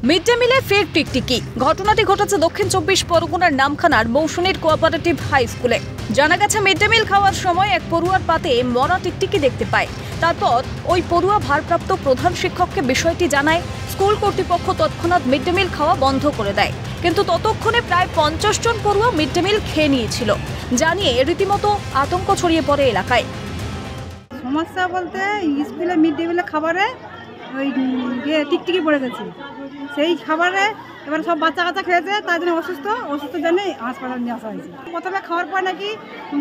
Mid day মিলে ফের টিকটিকি। ঘটনাটি ঘটেছে দক্ষিণ ২৪ পরগনার নামখানার মৌসুমীর কোঅপারেটিভ হাই স্কুলে। জানা গেছে মিড ডে মিল খাওয়ার সময় এক পড়ুয়ার পাতে মরা টিকটিকি দেখতে পায়। তারপর ওই পড়ুয়া ভারপ্রাপ্ত প্রধান শিক্ষককে বিষয়টি জানায়। স্কুল কর্তৃপক্ষ তৎক্ষণাৎ মিড ডে মিল খাওয়া বন্ধ করে দেয়, কিন্তু ততক্ষণে প্রায় ৫০ জন পড়ুয়া মিড ডে মিল খেয়ে নিয়েছিল। জানিয়ে রীতিমতো আতঙ্ক ছড়িয়ে পড়ে এলাকায়। সমস্যা বলতে স্কুলে মিড ডে মিলের খাবারে ওই টিকটিকি পড়ে গেছে। সেই খাবারে এবার সব বাচ্চা কাচ্চা খেয়েছে, তার জন্য অসুস্থ জন্য হাসপাতালে নিয়ে আসা হয়েছে। প্রথমে খাওয়ার পর নাকি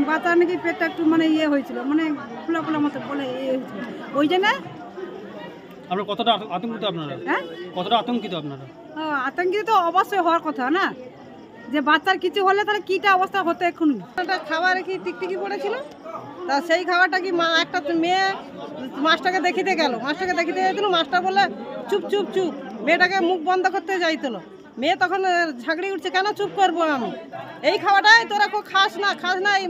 বাচ্চার নাকি পেটটা একটু মানে হয়েছিল, মানে ফুলা মতো বলে হয়েছিল। ওই জন্য আপনারা কতটা আতঙ্কিত? আপনারা কতটা আতঙ্কিত? আপনারা আতঙ্কিত তো অবশ্যই হওয়ার কথা না, যে বাচ্চার কিছু হলে তাহলে কীটা অবস্থা হতো। এখন খাবারে কি টিকটিকি পড়েছিল, তা সেই খাবারটা কি একটা মেয়ে মাছটাকে দেখিতে গেল, মাছটা বলে চুপ চুপ চুপ, মেয়েটাকে মুখ বন্ধ করতে যাইছিল। মেয়ে তখন ঝাগড়ি উঠছে, কেন চুপ করবো আমি, এই খাওয়াটাই তোরা খুব খাস না এই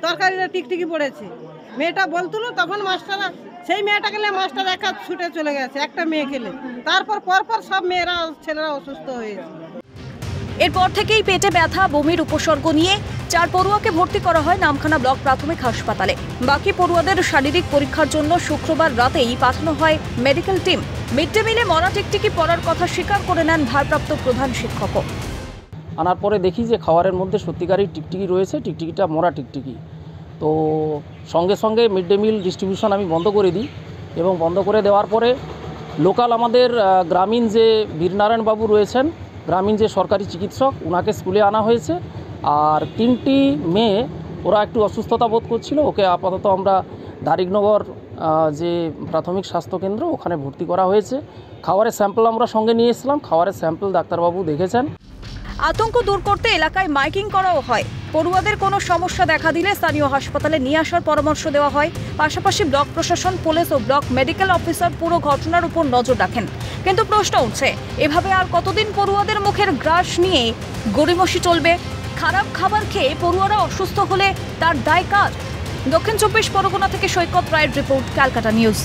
তরকারিটা টিকটিকি পড়েছে। মেয়েটা বলতুল, তখন মাস্টাররা সেই মেয়েটাকে নিয়ে মাস্টার একা ছুটে চলে গেছে, একটা মেয়ে খেলে। তারপর পরপর সব ছেলেরা অসুস্থ হয়েছে। এরপর থেকেই পেটে ব্যথা, বমির উপসর্গ নিয়ে ৪ পড়ুয়াকে ভর্তি করা হয় নামখানা ব্লক প্রাথমিক হাসপাতালে। বাকি পড়ুয়াদের শারীরিক পরীক্ষার জন্য শুক্রবার রাতেই পাঠানো হয় মেডিকেল টিম। মিড ডে মিলে মরা টিকটিকি পড়ার কথা স্বীকার করে নেন ভারপ্রাপ্ত প্রধান শিক্ষকও। আনার পরে দেখি যে খাবারের মধ্যে সত্যিকারই টিকটিকি রয়েছে, টিকটিকিটা মরা টিকটিকি। তো সঙ্গে সঙ্গে মিড ডে মিল ডিস্ট্রিবিউশন আমি বন্ধ করে দিই, এবং বন্ধ করে দেওয়ার পরে লোকাল আমাদের গ্রামীণ যে বীরনারায়ণবাবু রয়েছেন, গ্রামীণ যে সরকারি চিকিৎসক, ওনাকে স্কুলে আনা হয়েছে। আর 3টি মেয়ে ওরা একটু অসুস্থতা বোধ করছিল, ওকে আপাতত আমরা দারিকনগর যে প্রাথমিক স্বাস্থ্যকেন্দ্র ওখানে ভর্তি করা হয়েছে। খাবারের স্যাম্পল আমরা সঙ্গে নিয়ে এসেছিলাম, খাবারের স্যাম্পল ডাক্তারবাবু দেখেছেন। আতঙ্ক দূর করতে এলাকায় মাইকিং করাও হয়। পড়ুয়াদের কোনো সমস্যা দেখা দিলে স্থানীয় হাসপাতালে নিয়ে আসার পরামর্শ দেওয়া হয়। পাশাপাশি ব্লক প্রশাসন, পুলিশ ও ব্লক মেডিকেল অফিসার পুরো ঘটনার উপর নজর রাখেন। কিন্তু প্রশ্ন উঠছে, এভাবে আর কতদিন পড়ুয়াদের মুখের গ্রাস নিয়ে গড়িমসি চলবে? খারাপ খাবার খেয়ে পড়ুয়ারা অসুস্থ হলে তার দায় কার? দক্ষিণ ২৪ পরগনা থেকে সৈকত রায়ের রিপোর্ট, ক্যালকাটা নিউজ।